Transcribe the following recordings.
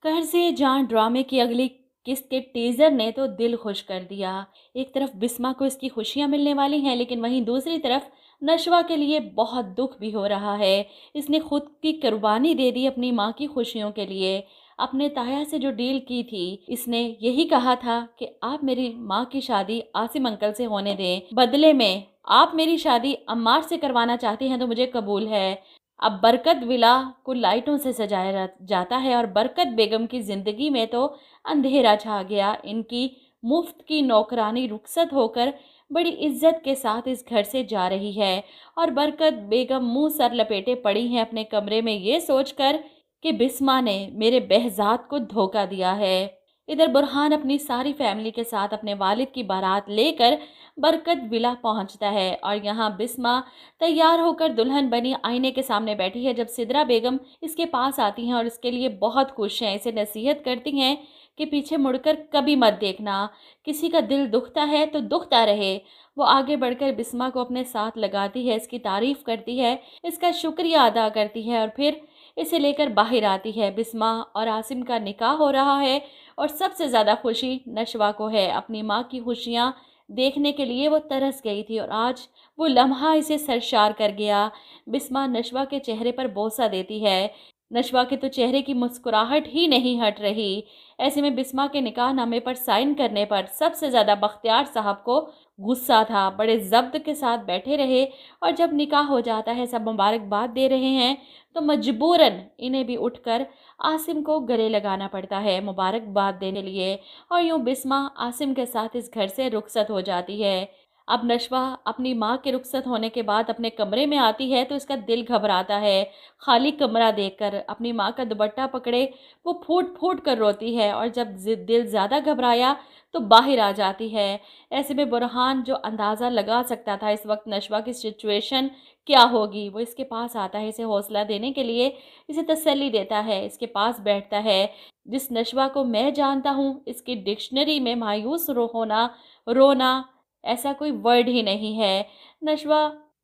घर से जान ड्रामे की अगली किस्त के टीजर ने तो दिल खुश कर दिया। एक तरफ बिस्मा को इसकी खुशियां मिलने वाली हैं, लेकिन वहीं दूसरी तरफ नशवा के लिए बहुत दुख भी हो रहा है। इसने खुद की कुर्बानी दे दी अपनी माँ की खुशियों के लिए। अपने ताया से जो डील की थी, इसने यही कहा था कि आप मेरी माँ की शादी आसिम अंकल से होने दें, बदले में आप मेरी शादी अम्मार से करवाना चाहती हैं तो मुझे कबूल है। अब बरकत विला को लाइटों से सजाया जाता है और बरकत बेगम की जिंदगी में तो अंधेरा छा गया। इनकी मुफ्त की नौकरानी रुखसत होकर बड़ी इज्जत के साथ इस घर से जा रही है और बरकत बेगम मुंह सर लपेटे पड़ी हैं अपने कमरे में, ये सोचकर कि बिस्मा ने मेरे behzad को धोखा दिया है। इधर बुरहान अपनी सारी फैमिली के साथ अपने वालिद की बारात लेकर बरकत विला पहुंचता है और यहाँ बिस्मा तैयार होकर दुल्हन बनी आईने के सामने बैठी है जब सिदरा बेगम इसके पास आती हैं और इसके लिए बहुत खुश हैं। इसे नसीहत करती हैं कि पीछे मुड़कर कभी मत देखना, किसी का दिल दुखता है तो दुखता रहे। वो आगे बढ़कर बिस्मा को अपने साथ लगाती है, इसकी तारीफ करती है, इसका शुक्रिया अदा करती है और फिर इसे लेकर बाहर आती है। बिस्मा और आसिम का निकाह हो रहा है और सबसे ज़्यादा खुशी नशवा को है। अपनी माँ की खुशियाँ देखने के लिए वो तरस गई थी और आज वो लम्हा इसे सरशार कर गया। बिस्मा नशवा के चेहरे पर बोसा देती है। नशवा के तो चेहरे की मुस्कुराहट ही नहीं हट रही। ऐसे में बिस्मा के निकाह नामे पर साइन करने पर सबसे ज़्यादा बख्तियार साहब को गुस्सा था। बड़े ज़ब्त के साथ बैठे रहे और जब निकाह हो जाता है, सब मुबारकबाद दे रहे हैं, तो मजबूरन इन्हें भी उठकर आसिम को गले लगाना पड़ता है मुबारकबाद देने के लिए। और यूँ बिस्मा आसिम के साथ इस घर से रुखसत हो जाती है। अब नशवा अपनी माँ के रुखसत होने के बाद अपने कमरे में आती है तो इसका दिल घबराता है। खाली कमरा देखकर अपनी माँ का दुपट्टा पकड़े वो फूट फूट कर रोती है और जब दिल ज़्यादा घबराया तो बाहर आ जाती है। ऐसे में बुरहान, जो अंदाज़ा लगा सकता था इस वक्त नशवा की सिचुएशन क्या होगी, वो इसके पास आता है इसे हौसला देने के लिए, इसे तसल्ली देता है, इसके पास बैठता है। जिस नशवा को मैं जानता हूँ, इसकी डिक्शनरी में मायूस होना, रोना ऐसा कोई वर्ड ही नहीं है। नशवा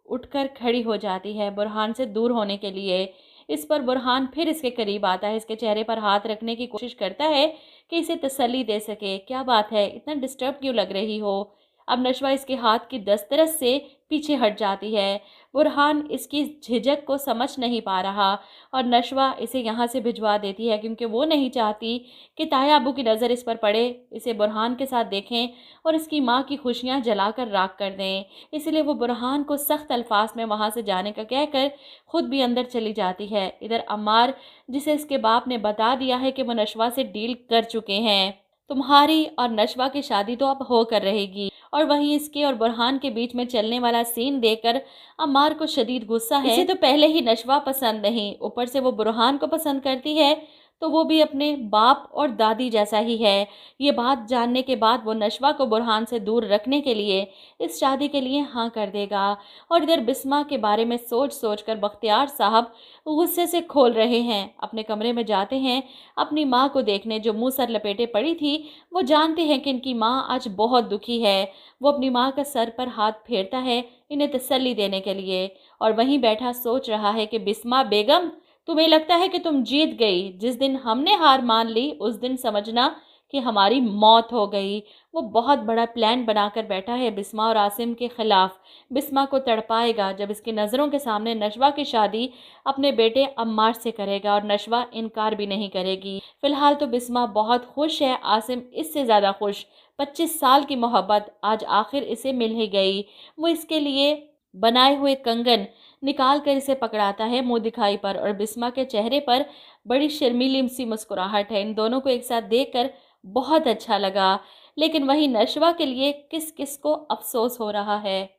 उठकर खड़ी हो जाती है बुरहान से दूर होने के लिए। इस पर बुरहान फिर इसके करीब आता है, इसके चेहरे पर हाथ रखने की कोशिश करता है कि इसे तसल्ली दे सके। क्या बात है, इतना डिस्टर्ब क्यों लग रही हो? अब नशवा इसके हाथ की दस्तरस से पीछे हट जाती है। बुरहान इसकी झिझक को समझ नहीं पा रहा और नशवा इसे यहाँ से भिजवा देती है क्योंकि वो नहीं चाहती कि ताया अबू की नज़र इस पर पड़े, इसे बुरहान के साथ देखें और इसकी माँ की खुशियाँ जलाकर राख कर दें। इसलिए वो बुरहान को सख्त अल्फाज में वहाँ से जाने का कहकर खुद भी अंदर चली जाती है। इधर अम्मार, जिसे इसके बाप ने बता दिया है कि वो नशवा से डील कर चुके हैं, तुम्हारी और नशवा की शादी तो अब हो कर रहेगी। और वहीं इसके और बुरहान के बीच में चलने वाला सीन देखकर अम्मार को शदीद गुस्सा है। इसे तो पहले ही नशवा पसंद नहीं, ऊपर से वो बुरहान को पसंद करती है, तो वो भी अपने बाप और दादी जैसा ही है। ये बात जानने के बाद वो नशवा को बुरहान से दूर रखने के लिए इस शादी के लिए हाँ कर देगा। और इधर बिस्मा के बारे में सोच सोच कर बख्तियार साहब गुस्से से खोल रहे हैं। अपने कमरे में जाते हैं अपनी माँ को देखने, जो मुंह सर लपेटे पड़ी थी। वो जानते हैं कि इनकी माँ आज बहुत दुखी है। वो अपनी माँ का सर पर हाथ फेरता है इन्हें तसल्ली देने के लिए और वहीं बैठा सोच रहा है कि बिस्मा बेगम, तुम्हें लगता है कि तुम जीत गई। जिस दिन हमने हार मान ली उस दिन समझना कि हमारी मौत हो गई। वो बहुत बड़ा प्लान बनाकर बैठा है बिस्मा और आसिम के खिलाफ। बिस्मा को तड़पाएगा जब इसकी नज़रों के सामने नशवा की शादी अपने बेटे अम्मार से करेगा और नशवा इनकार भी नहीं करेगी। फिलहाल तो बिस्मा बहुत खुश है, आसिम इससे ज़्यादा खुश। 25 साल की मोहब्बत आज आखिर इसे मिल ही गई। वो इसके लिए बनाए हुए कंगन निकाल कर इसे पकड़ाता है मुंह दिखाई पर और बिस्मा के चेहरे पर बड़ी शर्मीली सी मुस्कुराहट है। इन दोनों को एक साथ देखकर बहुत अच्छा लगा, लेकिन वहीं नशवा के लिए किस किस को अफसोस हो रहा है।